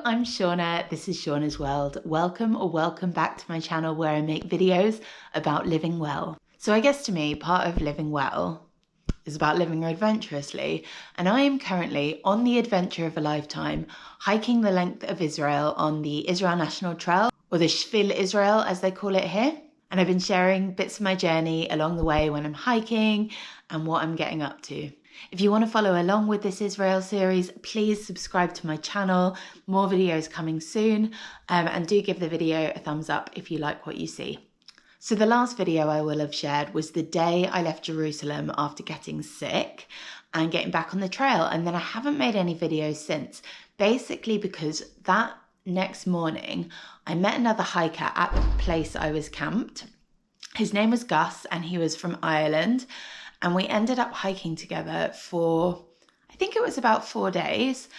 I'm Shauna, this is Shauna's World. Welcome or welcome back to my channel where I make videos about living well. So I guess to me, part of living well is about living adventurously, and I am currently on the adventure of a lifetime, hiking the length of Israel on the Israel National Trail, or the Shvil Israel as they call it here. And I've been sharing bits of my journey along the way when I'm hiking and what I'm getting up to. If you want to follow along with this Israel series, please subscribe to my channel. More videos coming soon, and do give the video a thumbs up if you like what you see. So the last video I will have shared was the day I left Jerusalem after getting sick and getting back on the trail. And then I haven't made any videos since, basically because that next morning I met another hiker at the place I was camped. His name was Gus and he was from Ireland. And we ended up hiking together for, I think it was about 4 days.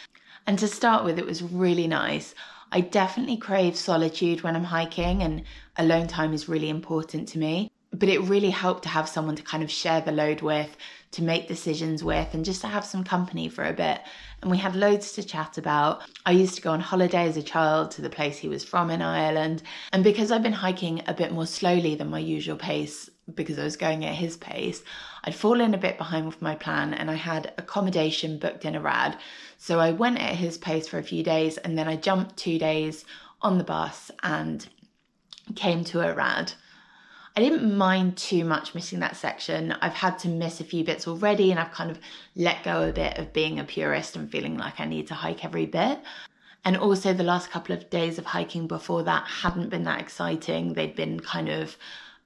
And to start with, it was really nice. I definitely crave solitude when I'm hiking, and alone time is really important to me. But it really helped to have someone to kind of share the load with, to make decisions with, and just to have some company for a bit. And we had loads to chat about. I used to go on holiday as a child to the place he was from in Ireland. And because I've been hiking a bit more slowly than my usual pace, because I was going at his pace, I'd fallen a bit behind with my plan, and I had accommodation booked in Arad. So I went at his pace for a few days, and then I jumped 2 days on the bus and came to Arad. I didn't mind too much missing that section. I've had to miss a few bits already, and I've kind of let go a bit of being a purist and feeling like I need to hike every bit. And also the last couple of days of hiking before that hadn't been that exciting. They'd been kind of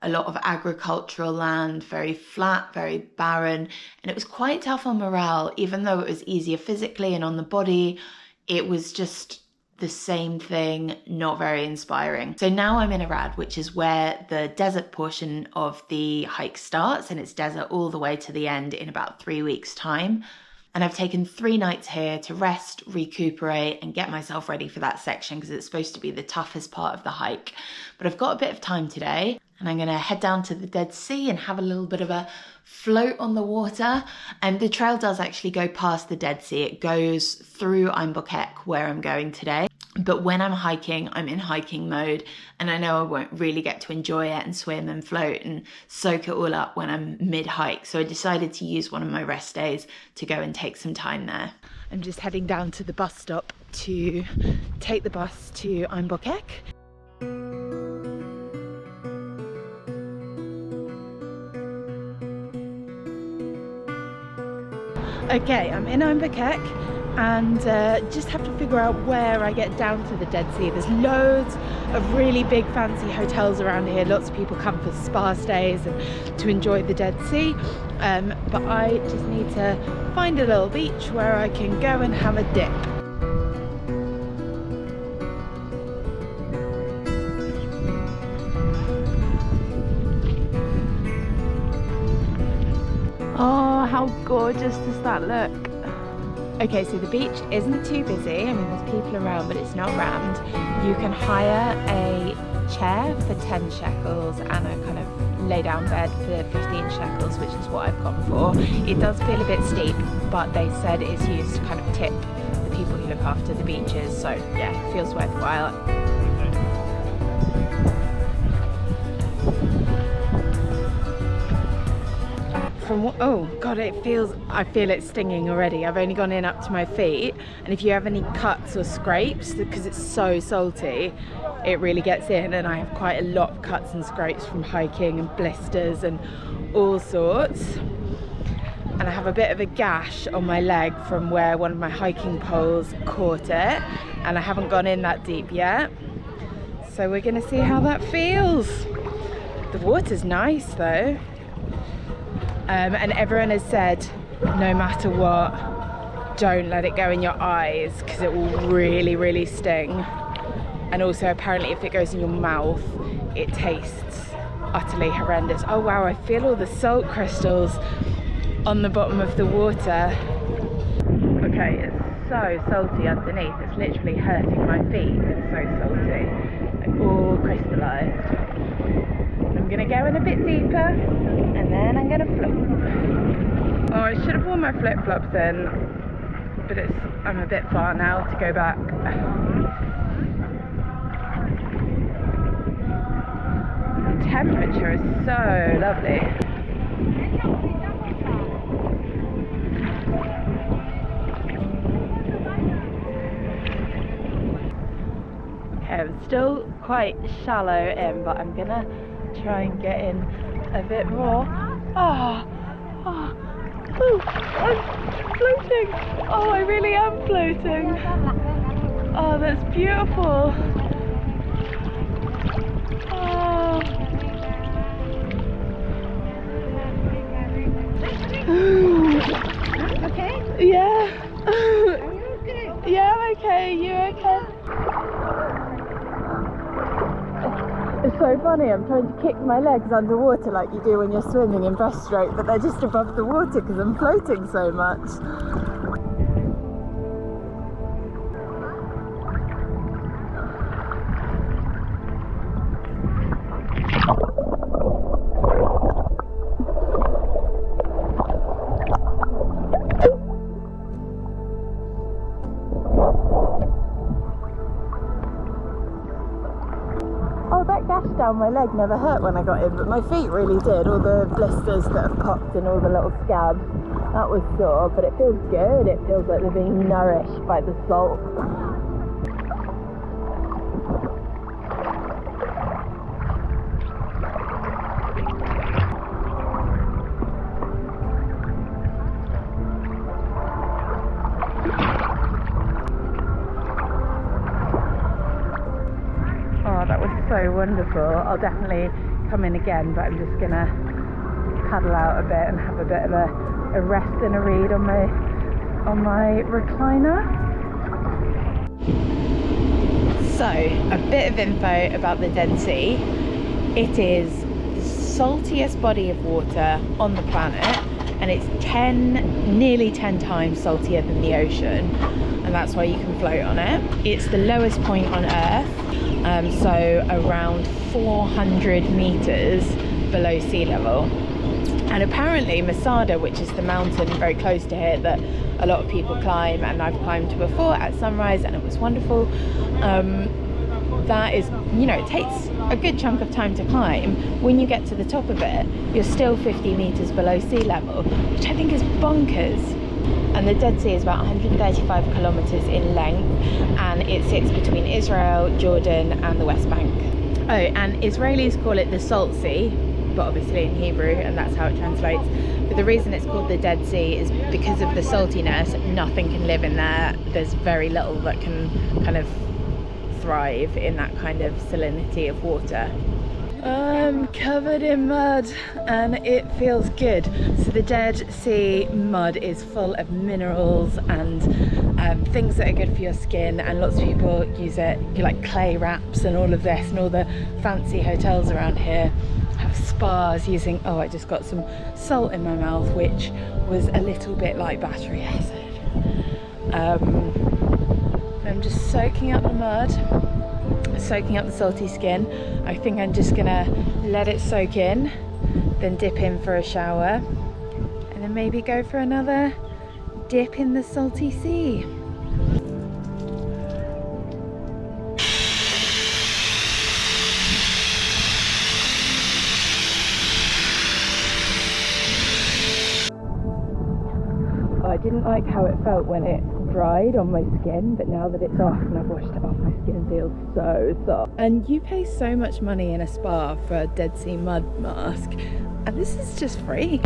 a lot of agricultural land, very flat, very barren, and it was quite tough on morale. Even though it was easier physically and on the body, it was just the same thing, not very inspiring. So now I'm in Arad, which is where the desert portion of the hike starts, and it's desert all the way to the end in about 3 weeks' time. And I've taken 3 nights here to rest, recuperate, and get myself ready for that section because it's supposed to be the toughest part of the hike. But I've got a bit of time today, and I'm going to head down to the Dead Sea and have a little bit of a float on the water. And the trail does actually go past the Dead Sea. It goes through Ein Bokek, where I'm going today. But when I'm hiking, I'm in hiking mode, and I know I won't really get to enjoy it and swim and float and soak it all up when I'm mid-hike. So I decided to use one of my rest days to go and take some time there. I'm just heading down to the bus stop to take the bus to Ein Bokek. Okay, I'm in Ein Bokek, and just have to figure out where I get down to the Dead Sea. There's loads of really big fancy hotels around here. Lots of people come for spa stays and to enjoy the Dead Sea. But I just need to find a little beach where I can go and have a dip. Oh, how gorgeous does that look? Okay, so the beach isn't too busy. I mean, there's people around, but it's not rammed. You can hire a chair for 10 shekels and a kind of lay down bed for 15 shekels, which is what I've gone for. It does feel a bit steep, but they said it's used to kind of tip the people who look after the beaches. So yeah, it feels worthwhile. Oh god, I feel it stinging already. I've only gone in up to my feet, and if you have any cuts or scrapes, because it's so salty, it really gets in, and I have quite a lot of cuts and scrapes from hiking and blisters and all sorts. And I have a bit of a gash on my leg from where one of my hiking poles caught it, and I haven't gone in that deep yet. So we're gonna see how that feels. The water's nice though. And everyone has said, no matter what, don't let it go in your eyes because it will really, really sting. And also apparently if it goes in your mouth, it tastes utterly horrendous. Oh wow, I feel all the salt crystals on the bottom of the water. Okay, it's so salty underneath. It's literally hurting my feet. It's so salty, like all crystallized. I'm gonna go in a bit deeper and then I'm gonna float. Oh, I should have worn my flip-flops in. but I'm a bit far now to go back. The temperature is so lovely. Okay, I'm still quite shallow in, but I'm gonna try and get in a bit more. I'm floating. Oh, I really am floating. Oh, that's beautiful. Oh. Okay? Yeah. Are you okay? Yeah, I'm okay. You okay? It's so funny, I'm trying to kick my legs underwater like you do when you're swimming in breaststroke, but they're just above the water because I'm floating so much. Oh, that gash down my leg never hurt when I got in, but my feet really did. All the blisters that have popped and all the little scabs, that was sore, but it feels good. It feels like they're being nourished by the salt. That was so wonderful. I'll definitely come in again, but I'm just gonna paddle out a bit and have a bit of a rest and a read on my recliner. So, a bit of info about the Dead Sea. It is the saltiest body of water on the planet, and it's nearly 10 times saltier than the ocean, and that's why you can float on it. It's the lowest point on Earth. So around 400 meters below sea level. And apparently Masada, which is the mountain very close to here that a lot of people climb, and I've climbed to before at sunrise, and it was wonderful. That is, you know, it takes a good chunk of time to climb. When you get to the top of it, you're still 50 meters below sea level, which I think is bonkers. And the Dead Sea is about 135 kilometers in length, and it sits between Israel, Jordan and the West Bank. Oh, and Israelis call it the Salt Sea, but obviously in Hebrew, and that's how it translates. But the reason it's called the Dead Sea is because of the saltiness. Nothing can live in there. There's very little that can kind of thrive in that kind of salinity of water. I'm covered in mud and it feels good. So the Dead Sea mud is full of minerals and things that are good for your skin, and lots of people use it, like clay wraps and all of this, and all the fancy hotels around here have spas using, oh, I just got some salt in my mouth, which was a little bit like battery acid. I'm just soaking up the mud, soaking up the salty skin. I think I'm just gonna let it soak in, then dip in for a shower, and then maybe go for another dip in the salty sea. I didn't like how it felt when it dried on my skin, but now that it's off and I've washed it off, my skin feels so soft. And you pay so much money in a spa for a Dead Sea mud mask, and this is just free.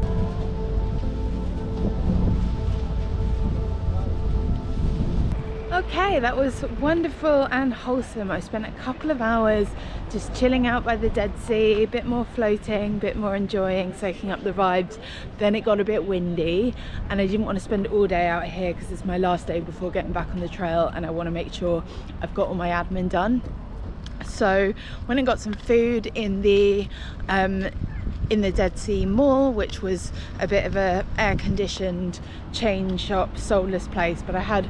Okay, that was wonderful and wholesome. I spent a couple of hours just chilling out by the Dead Sea, a bit more floating, a bit more enjoying, soaking up the vibes. Then it got a bit windy and I didn't want to spend all day out here because it's my last day before getting back on the trail, and I want to make sure I've got all my admin done. So went and got some food in the Dead Sea Mall, which was a bit of a air-conditioned chain shop, soulless place, but I had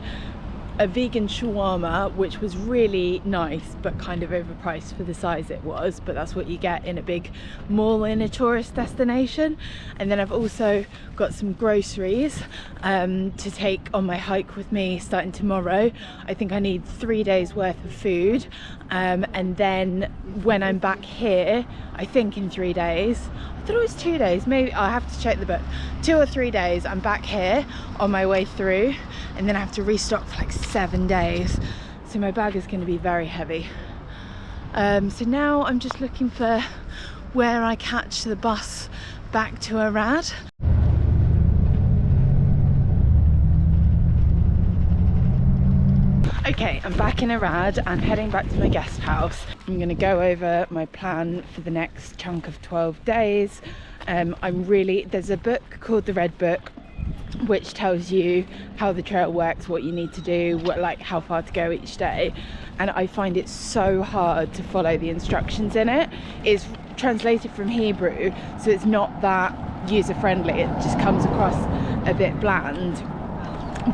a vegan shawarma, which was really nice but kind of overpriced for the size it was, but that's what you get in a big mall in a tourist destination. And then I've also got some groceries to take on my hike with me starting tomorrow. I think I need 3 days worth of food, and then when I'm back here, I think in 3 days, I thought it was 2 days, maybe I'll have to check the book, 2 or 3 days I'm back here on my way through, and then I have to restock for like 7 days, so my bag is going to be very heavy. So now I'm just looking for where I catch the bus back to Arad. Okay, I'm back in Arad and heading back to my guest house. I'm going to go over my plan for the next chunk of 12 days. There's a book called The Red Book, which tells you how the trail works, what you need to do, how far to go each day. And I find it so hard to follow the instructions in it. It's translated from Hebrew, so it's not that user-friendly. It just comes across a bit bland.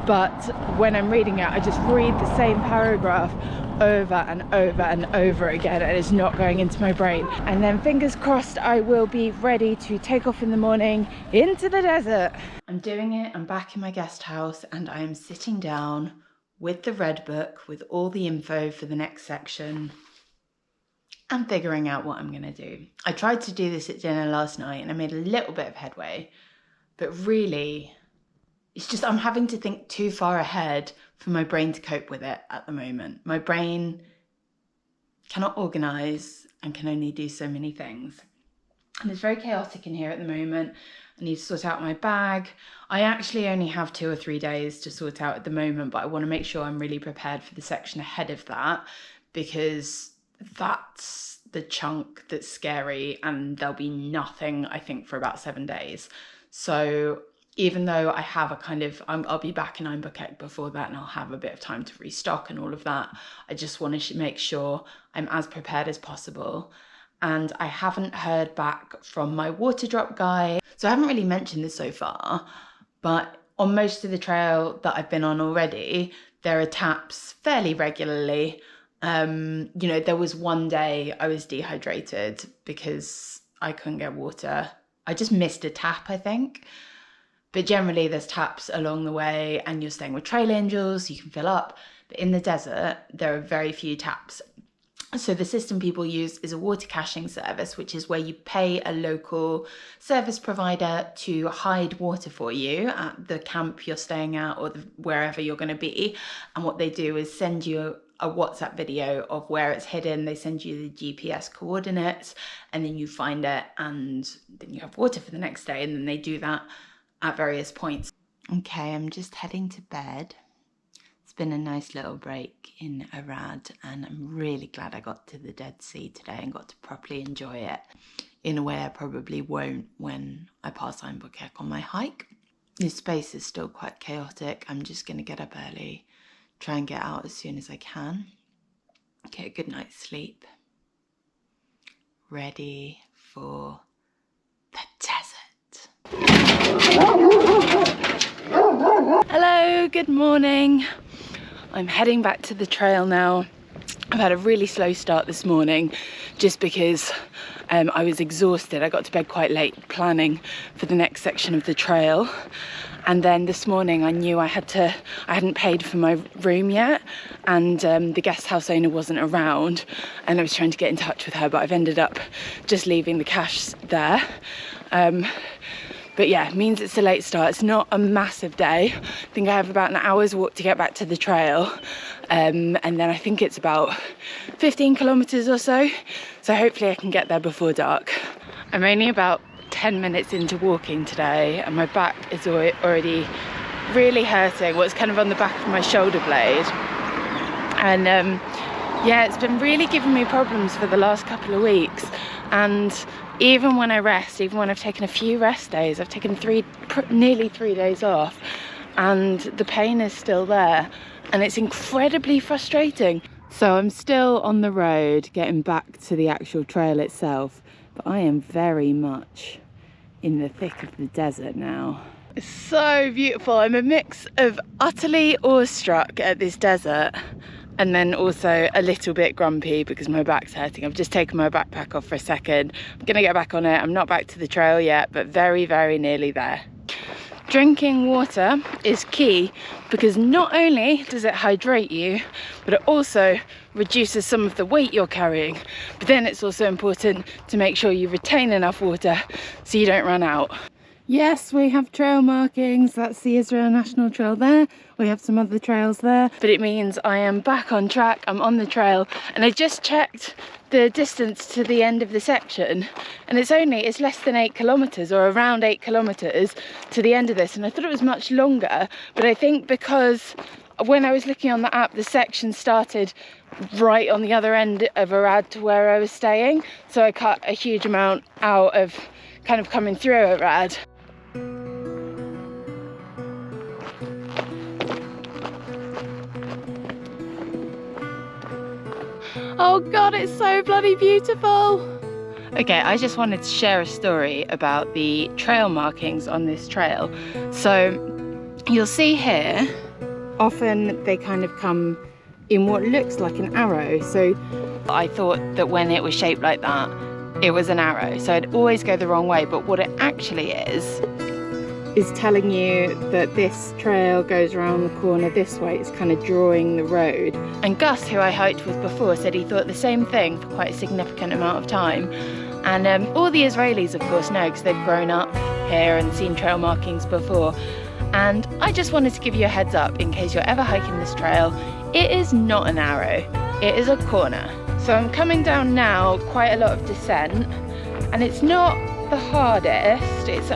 But when I'm reading it, I just read the same paragraph over and over and over again, and it's not going into my brain. And then fingers crossed I will be ready to take off in the morning into the desert. I'm doing it. I'm back in my guest house and I am sitting down with the Red Book with all the info for the next section and figuring out what I'm gonna do. I tried to do this at dinner last night and I made a little bit of headway, but really it's just I'm having to think too far ahead for my brain to cope with it at the moment. My brain cannot organise and can only do so many things. And it's very chaotic in here at the moment. I need to sort out my bag. I actually only have 2 or 3 days to sort out at the moment, but I want to make sure I'm really prepared for the section ahead of that, because that's the chunk that's scary and there'll be nothing, I think, for about 7 days. So even though I have I'll be back in Einbuchek before that and I'll have a bit of time to restock and all of that, I just want to make sure I'm as prepared as possible. And I haven't heard back from my water drop guy. So I haven't really mentioned this so far, but on most of the trail that I've been on already, there are taps fairly regularly. There was one day I was dehydrated because I couldn't get water. I just missed a tap, I think. But generally there's taps along the way and you're staying with trail angels, you can fill up. But in the desert, there are very few taps. So the system people use is a water caching service, which is where you pay a local service provider to hide water for you at the camp you're staying at or wherever you're going to be. And what they do is send you a WhatsApp video of where it's hidden. They send you the GPS coordinates and then you find it and then you have water for the next day. And then they do that at various points. Okay, I'm just heading to bed. It's been a nice little break in Arad and I'm really glad I got to the Dead Sea today and got to properly enjoy it in a way I probably won't when I pass Einbuchek on my hike. This space is still quite chaotic. I'm just going to get up early, try and get out as soon as I can, get a good night's sleep, ready for the desert. Hello, good morning. I'm heading back to the trail now. I've had a really slow start this morning just because I was exhausted. I got to bed quite late planning for the next section of the trail. And then this morning I knew I hadn't paid for my room yet, and the guest house owner wasn't around, and I was trying to get in touch with her, but I've ended up just leaving the cash there. But yeah, it means it's a late start. It's not a massive day. I think I have about an hour's walk to get back to the trail. And then I think it's about 15 kilometers or so. So hopefully I can get there before dark. I'm only about 10 minutes into walking today and my back is already really hurting. Well, it's kind of on the back of my shoulder blade. And yeah, it's been really giving me problems for the last couple of weeks. And even when I rest, even when I've taken a few rest days, I've taken nearly 3 days off, and the pain is still there, and it's incredibly frustrating. So I'm still on the road getting back to the actual trail itself, but I am very much in the thick of the desert now. It's so beautiful. I'm a mix of utterly awestruck at this desert and then also a little bit grumpy because my back's hurting. I've just taken my backpack off for a second. I'm gonna get back on it. I'm not back to the trail yet, but very, very nearly there. Drinking water is key because not only does it hydrate you, but it also reduces some of the weight you're carrying. But then it's also important to make sure you retain enough water so you don't run out. Yes, we have trail markings. That's the Israel National Trail there. We have some other trails there. But it means I am back on track. I'm on the trail. And I just checked the distance to the end of the section. And it's less than 8 kilometers or around 8 kilometers to the end of this. And I thought it was much longer. But I think because when I was looking on the app, the section started right on the other end of Arad to where I was staying. So I cut a huge amount out of kind of coming through Arad. Oh God, it's so bloody beautiful. Okay, I just wanted to share a story about the trail markings on this trail. So you'll see here, often they kind of come in what looks like an arrow. So I thought that when it was shaped like that, it was an arrow. So I'd always go the wrong way, but what it actually is telling you that this trail goes around the corner this way. It's kind of drawing the road. And Gus, who I hiked with before, said he thought the same thing for quite a significant amount of time. And all the Israelis, of course, know because they've grown up here and seen trail markings before. And I just wanted to give you a heads up in case you're ever hiking this trail. It is not an arrow, it is a corner. So I'm coming down now, quite a lot of descent, and it's not the hardest. It's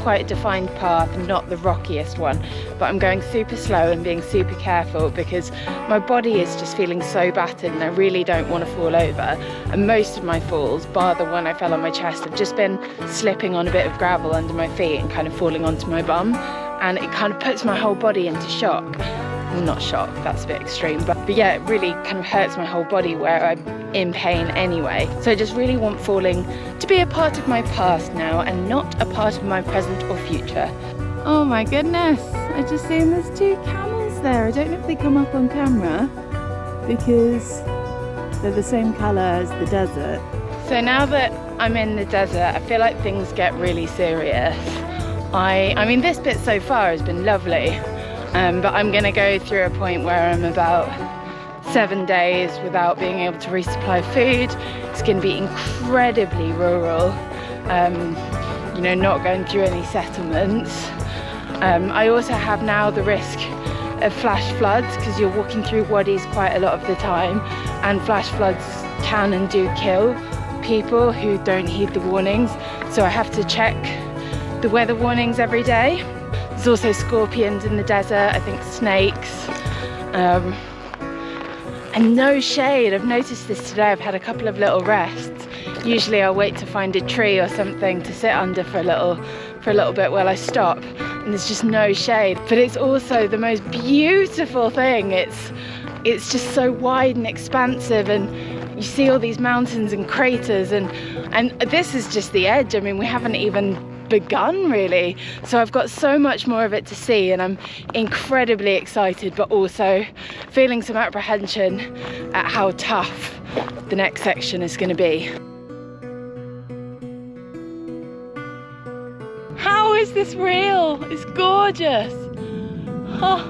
quite a defined path and not the rockiest one, but I'm going super slow and being super careful because my body is just feeling so battered and I really don't want to fall over. And most of my falls, bar the one I fell on my chest, have just been slipping on a bit of gravel under my feet and kind of falling onto my bum, and it kind of puts my whole body into shock. Well, not shock, that's a bit extreme, but yeah, it really kind of hurts my whole body where I'm in pain anyway. So I just really want falling to be a part of my past now and not a part of my present or future. Oh my goodness, I just seen there's 2 camels there. I don't know if they come up on camera because they're the same colour as the desert. So now that I'm in the desert, I feel like things get really serious. I mean, this bit so far has been lovely. But I'm going to go through a point where I'm about 7 days without being able to resupply food. It's going to be incredibly rural, you know, not going through any settlements. I also have now the risk of flash floods because you're walking through wadis quite a lot of the time, and flash floods can and do kill people who don't heed the warnings. So I have to check the weather warnings every day. There's also scorpions in the desert, I think snakes, and no shade. I've noticed this today. I've had a couple of little rests. Usually I'll wait to find a tree or something to sit under for a little bit while I stop, and there's just no shade. But it's also the most beautiful thing. It's just so wide and expansive, and you see all these mountains and craters, and this is just the edge. I mean, we haven't even begun really, so I've got so much more of it to see, and I'm incredibly excited but also feeling some apprehension at how tough the next section is going to be. How is this real? It's gorgeous. Oh.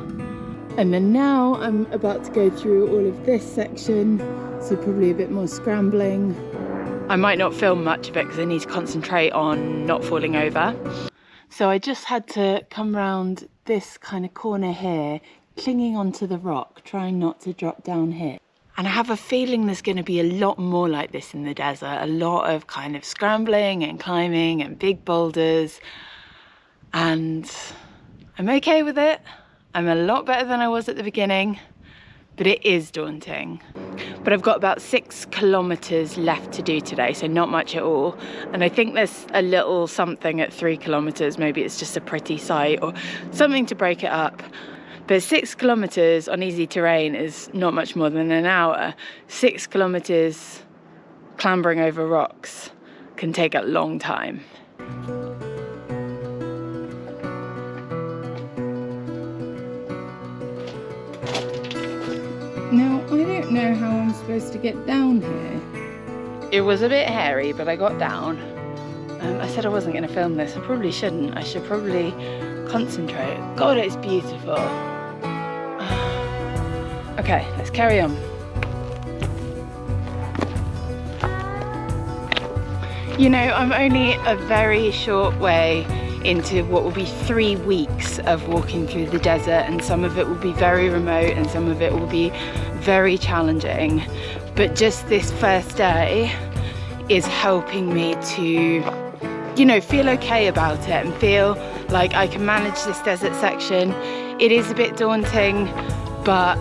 And then now I'm about to go through all of this section, so probably a bit more scrambling. I might not film much of it because I need to concentrate on not falling over. So I just had to come round this kind of corner here, clinging onto the rock, trying not to drop down here. And I have a feeling there's going to be a lot more like this in the desert, a lot of kind of scrambling and climbing and big boulders. And I'm okay with it. I'm a lot better than I was at the beginning, but it is daunting. But I've got about 6 kilometers left to do today, so not much at all. And I think there's a little something at 3 kilometers. Maybe it's just a pretty sight or something to break it up. But 6 kilometers on easy terrain is not much more than an hour. 6 kilometers clambering over rocks can take a long time. Now, I don't know how I'm supposed to get down here. It was a bit hairy, but I got down. I said I wasn't going to film this. I probably shouldn't. I should probably concentrate. God, it's beautiful. Okay, let's carry on. You know, I'm only a very short way into what will be 3 weeks of walking through the desert, and some of it will be very remote and some of it will be very challenging. But just this first day is helping me to, you know, feel okay about it and feel like I can manage this desert section. It is a bit daunting, but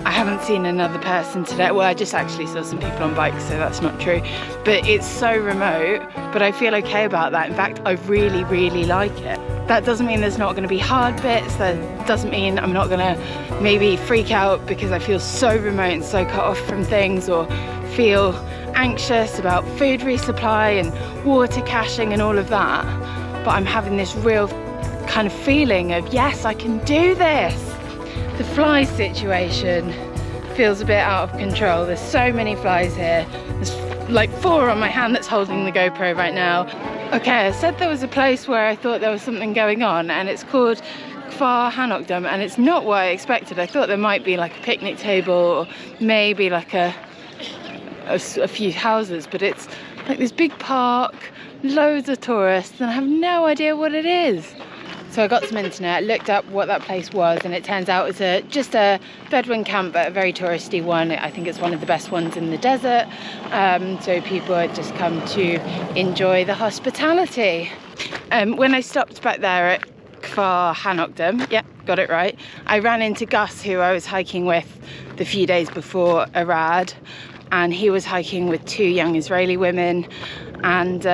I haven't seen another person today. Well, I just actually saw some people on bikes, so that's not true. But it's so remote, but I feel okay about that. In fact, I really, really like it. That doesn't mean there's not going to be hard bits. That doesn't mean I'm not going to maybe freak out because I feel so remote and so cut off from things, or feel anxious about food resupply and water caching and all of that. But I'm having this real kind of feeling of, yes, I can do this. The fly situation feels a bit out of control. There's so many flies here. There's like 4 on my hand that's holding the GoPro right now. Okay, I said there was a place where I thought there was something going on, and it's called Kfar Hanokdam, and it's not what I expected. I thought there might be like a picnic table or maybe like a few houses, but it's like this big park, loads of tourists, and I have no idea what it is. So I got some internet, looked up what that place was, and it turns out it's just a Bedouin camp, but a very touristy one. I think it's one of the best ones in the desert. So people had just come to enjoy the hospitality. When I stopped back there at Kfar Hanokdam, yeah, got it right, I ran into Gus, who I was hiking with the few days before Arad, and he was hiking with 2 young Israeli women, and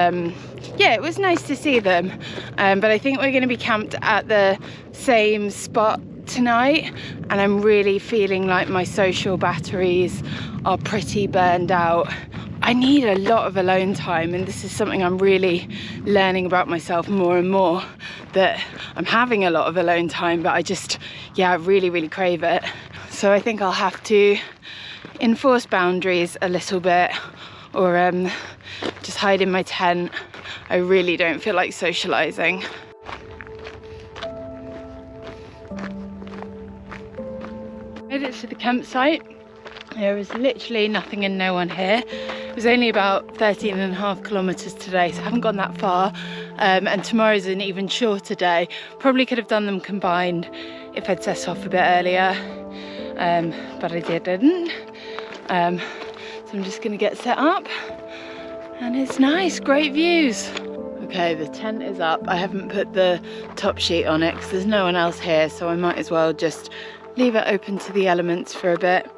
yeah, it was nice to see them, but I think we're going to be camped at the same spot tonight, and I'm really feeling like my social batteries are pretty burned out. I need a lot of alone time, and this is something I'm really learning about myself more and more, that I'm having a lot of alone time, but I just, yeah, I really, really crave it. So I think I'll have to enforce boundaries a little bit, or just hide in my tent. I really don't feel like socializing. Made it to the campsite. There was literally nothing and no one here. It was only about 13.5 kilometers today, so I haven't gone that far. And tomorrow's an even shorter day. Probably could have done them combined if I'd set off a bit earlier, but I didn't. So I'm just gonna get set up, and it's nice, great views. Okay, the tent is up. I haven't put the top sheet on it because there's no one else here, so I might as well just leave it open to the elements for a bit.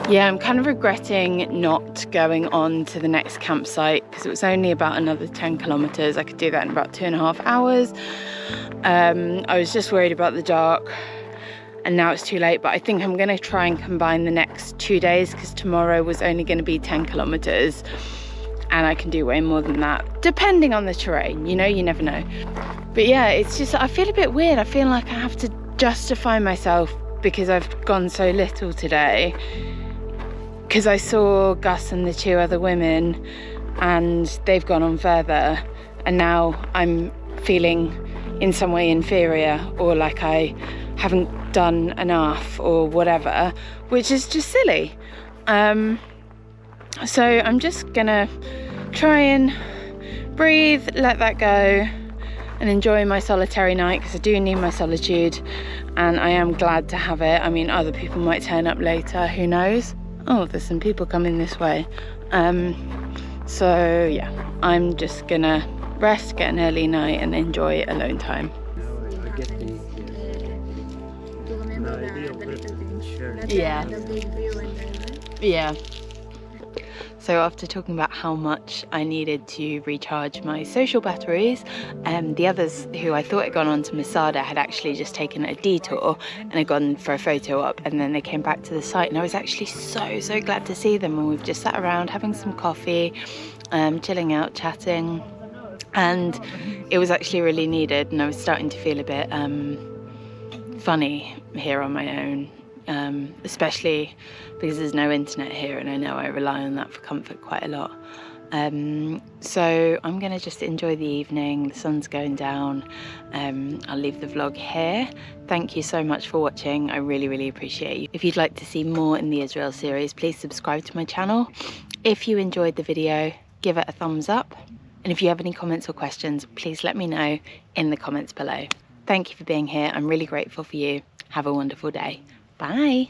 Yeah, I'm kind of regretting not going on to the next campsite because it was only about another 10 kilometers. I could do that in about 2.5 hours. I was just worried about the dark, and now it's too late, but I think I'm going to try and combine the next 2 days because tomorrow was only going to be 10 kilometers, and I can do way more than that, depending on the terrain, you know, you never know. But yeah, it's just, I feel a bit weird. I feel like I have to justify myself because I've gone so little today, because I saw Gus and the 2 other women and they've gone on further, and now I'm feeling in some way inferior, or like I haven't done enough or whatever, which is just silly. So I'm just gonna try and breathe, let that go, and enjoy my solitary night, because I do need my solitude, and I am glad to have it. I mean, other people might turn up later, who knows? Oh, there's some people coming this way. So yeah, I'm just gonna rest, get an early night, and enjoy alone time. Yeah. Yeah. So after talking about how much I needed to recharge my social batteries, the others who I thought had gone on to Masada had actually just taken a detour and had gone for a photo op, and then they came back to the site, and I was actually so glad to see them, and we've just sat around having some coffee, chilling out, chatting, and it was actually really needed, and I was starting to feel a bit funny here on my own, especially because there's no internet here, and I know I rely on that for comfort quite a lot. So I'm gonna just enjoy the evening. The sun's going down. I'll leave the vlog here. Thank you so much for watching. I really appreciate you. If you'd like to see more in the Israel series, please subscribe to my channel. If you enjoyed the video, give it a thumbs up. And if you have any comments or questions, please let me know in the comments below. Thank you for being here. I'm really grateful for you. Have a wonderful day. Bye.